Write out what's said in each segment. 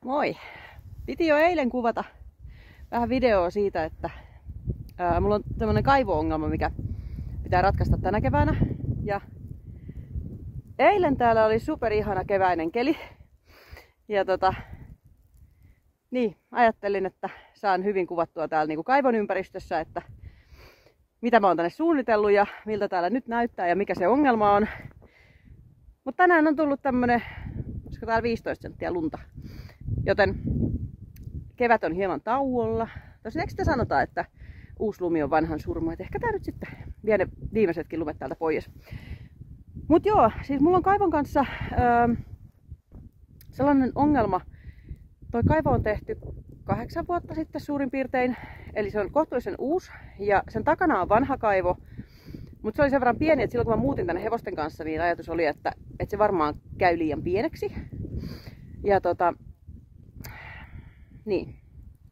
Moi! Piti jo eilen kuvata vähän videoa siitä, että mulla on tämmönen kaivo-ongelma, mikä pitää ratkaista tänä keväänä. Ja eilen täällä oli superihana keväinen keli. Ja niin, ajattelin, että saan hyvin kuvattua täällä niinku kaivon ympäristössä, että mitä mä oon tänne suunnitellut ja miltä täällä nyt näyttää ja mikä se ongelma on. Mutta tänään on tullut tämmönen, olisiko täällä 15 senttiä lunta. Joten kevät on hieman tauolla. Tosin eikö sitä sanota, että uusi lumi on vanhan surma, että ehkä tää nyt sitten vie ne viimeisetkin lumet täältä pois. Mut joo, siis mulla on kaivon kanssa sellainen ongelma. Toi kaivo on tehty 8 vuotta sitten suurin piirtein, eli se on kohtuullisen uusi ja sen takana on vanha kaivo. Mutta se oli sen verran pieni, että silloin kun mä muutin tänne hevosten kanssa, niin ajatus oli, että se varmaan käy liian pieneksi. Ja niin.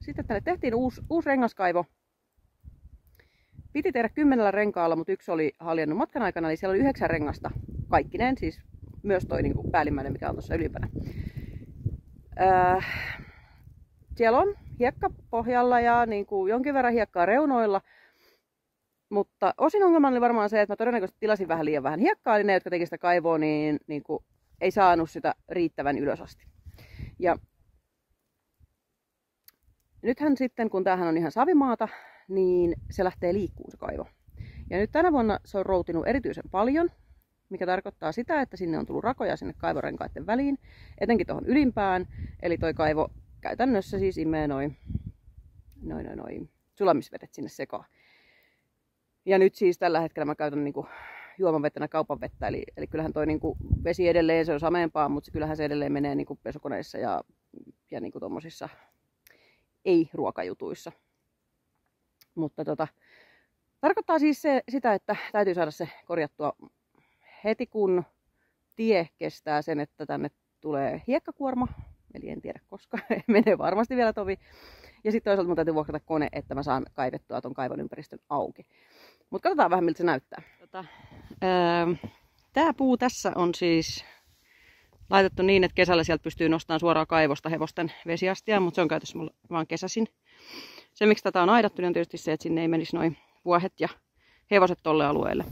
Sitten tänne tehtiin uusi rengaskaivo. Piti tehdä 10 renkaalla, mutta yksi oli haljennut matkan aikana, eli siellä oli 9 rengasta kaikkineen, siis myös toi niin kuin päällimmäinen, mikä on tuossa ylimpänä. Siellä on hiekka pohjalla ja niin kuin jonkin verran hiekkaa reunoilla, mutta osin ongelma oli varmaan se, että mä todennäköisesti tilasin liian vähän hiekkaa, eli ne, jotka teki sitä kaivoa, niin kuin ei saanut sitä riittävän ylös asti. Ja nythän sitten, kun tämähän on ihan savimaata, niin se lähtee liikkuun se kaivo. Ja nyt tänä vuonna se on routinut erityisen paljon, mikä tarkoittaa sitä, että sinne on tullut rakoja sinne kaivorenkaiden väliin, etenkin tuohon ylimpään. Eli toi kaivo käytännössä siis imee noin sulamisvedet sinne sekaan. Ja nyt siis tällä hetkellä mä käytän niinku juomavetenä kaupan vettä, eli kyllähän toi niinku vesi edelleen, se on sameempaa, mutta kyllähän se edelleen menee niinku pesukoneissa ja niinku tommosissa ei-ruokajutuissa. Mutta tarkoittaa siis sitä, että täytyy saada se korjattua heti kun tie kestää sen, että tänne tulee hiekkakuorma. Eli en tiedä koska, menee varmasti vielä tovi. Ja sitten toisaalta mun täytyy vuokrata kone, että mä saan kaivettua ton kaivon ympäristön auki. Mutta katsotaan vähän miltä se näyttää. Tää puu tässä on siis laitettu niin, että kesällä sieltä pystyy nostamaan suoraan kaivosta hevosten vesiastia, mutta se on käytössä mulla vaan kesäisin. Se miksi tätä on aidattu, niin on tietysti se, että sinne ei menisi noin vuohet ja hevoset tolle alueelle.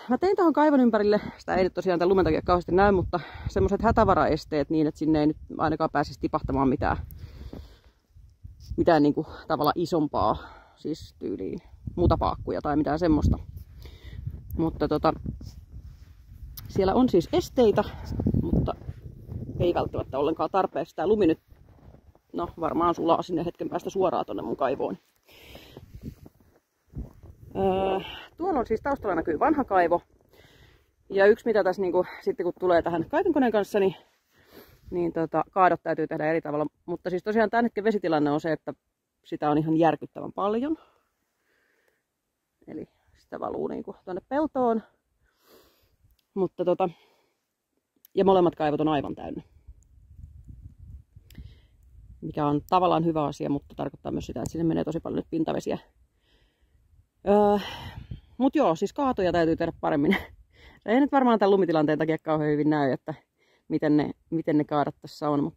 Mä tein tähän kaivon ympärille, sitä ei nyt tosiaan tämän lumen takia kauheasti näy, mutta semmoiset hätävaraesteet niin, että sinne ei nyt ainakaan pääsisi tipahtamaan mitään niin kuin tavallaan isompaa, siis tyyliin mutapaakkuja tai mitään semmoista. Mutta siellä on siis esteitä, mutta ei välttämättä ollenkaan tarpeeksi. Tää lumi nyt varmaan sulaa sinne hetken päästä suoraan tonne mun kaivoon. Tuolla on siis taustalla näkyy vanha kaivo. Ja yksi mitä tässä sitten kun tulee tähän kaivinkoneen kanssa, niin kaadot täytyy tehdä eri tavalla. Mutta siis tosiaan tämän hetken vesitilanne on se, että sitä on ihan järkyttävän paljon. Eli sitä valuu tuonne peltoon. Mutta ja molemmat kaivot on aivan täynnä. Mikä on tavallaan hyvä asia, mutta tarkoittaa myös sitä, että sinne menee tosi paljon nyt pintavesiä. Mut joo, siis kaatoja täytyy tehdä paremmin. Se ei nyt varmaan tämän lumitilanteen takia kauhean hyvin näy, että miten ne kaadat tässä on,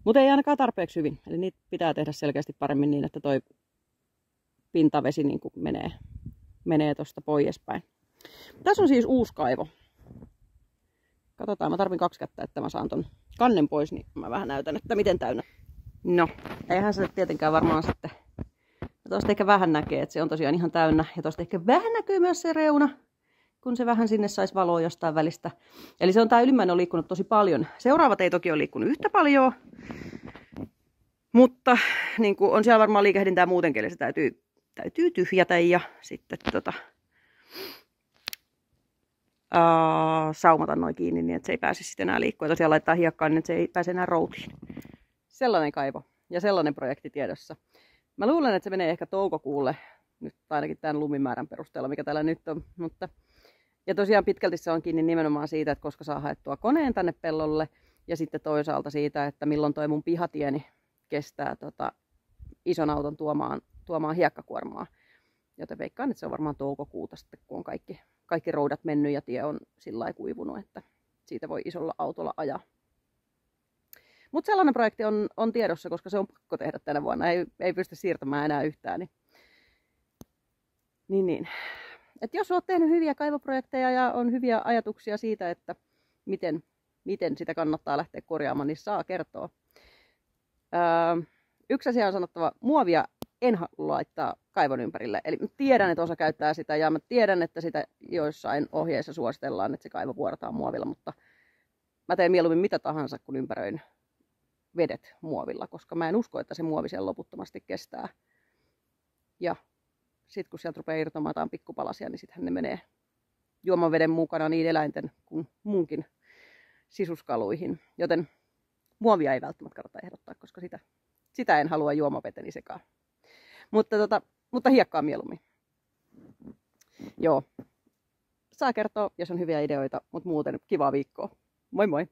mutta ei ainakaan tarpeeksi hyvin. Eli niitä pitää tehdä selkeästi paremmin niin, että toi pintavesi menee tuosta poispäin. Tässä on siis uusi kaivo. Katsotaan, mä tarvin 2 kättä, että mä saan ton kannen pois, niin mä vähän näytän, että miten täynnä. No, eihän se tietenkään varmaan sitten. Tuosta ehkä vähän näkee, että se on tosiaan ihan täynnä. Ja tuosta ehkä vähän näkyy myös se reuna, kun se vähän sinne saisi valoa jostain välistä. Eli se on tää ylimmäinen on liikkunut tosi paljon. Seuraavat ei toki ole liikkunut yhtä paljon. Mutta niin kuin on siellä varmaan liikehdintää muutenkin, eli se täytyy tyhjätä ja sitten saumata noin kiinni, niin että se ei pääse sitten enää liikkua. Ja tosiaan laittaa hiekkaan, niin että se ei pääse enää routiin. Sellainen kaivo ja sellainen projekti tiedossa. Mä luulen, että se menee ehkä toukokuulle, nyt ainakin tämän lumimäärän perusteella, mikä täällä nyt on. Ja tosiaan pitkälti se on kiinni nimenomaan siitä, että koska saa haettua koneen tänne pellolle. Ja sitten toisaalta siitä, että milloin toi mun pihatieni kestää ison auton tuomaan hiekkakuormaa. Joten veikkaan, että se on varmaan toukokuuta sitten, kun on kaikki roudat mennyt ja tie on sillä lailla kuivunut, että siitä voi isolla autolla ajaa. Mutta sellainen projekti on tiedossa, koska se on pakko tehdä tänä vuonna. Ei pysty siirtämään enää yhtään. Niin. Et jos olet tehnyt hyviä kaivoprojekteja ja on hyviä ajatuksia siitä, että miten sitä kannattaa lähteä korjaamaan, niin saa kertoa. Yksi asia on sanottava, muovia en halua laittaa kaivon ympärille. Eli tiedän, että osa käyttää sitä ja mä tiedän, että sitä joissain ohjeissa suositellaan, että se kaivo vuorataan muovilla, mutta mä teen mieluummin mitä tahansa, kun ympäröin vedet muovilla, koska mä en usko, että se muovi siellä loputtomasti kestää. Ja sitten kun sieltä rupeaa irtoamaan jotain pikkupalasia, niin sittenhän ne menee juomaveden mukana niin eläinten kuin muunkin sisuskaluihin. Joten muovia ei välttämättä kannata ehdottaa, koska sitä en halua juomaveteni sekaan. Mutta hiekkaa mieluummin. Joo. Saa kertoa, jos on hyviä ideoita, mutta muuten kivaa viikkoa. Moi moi!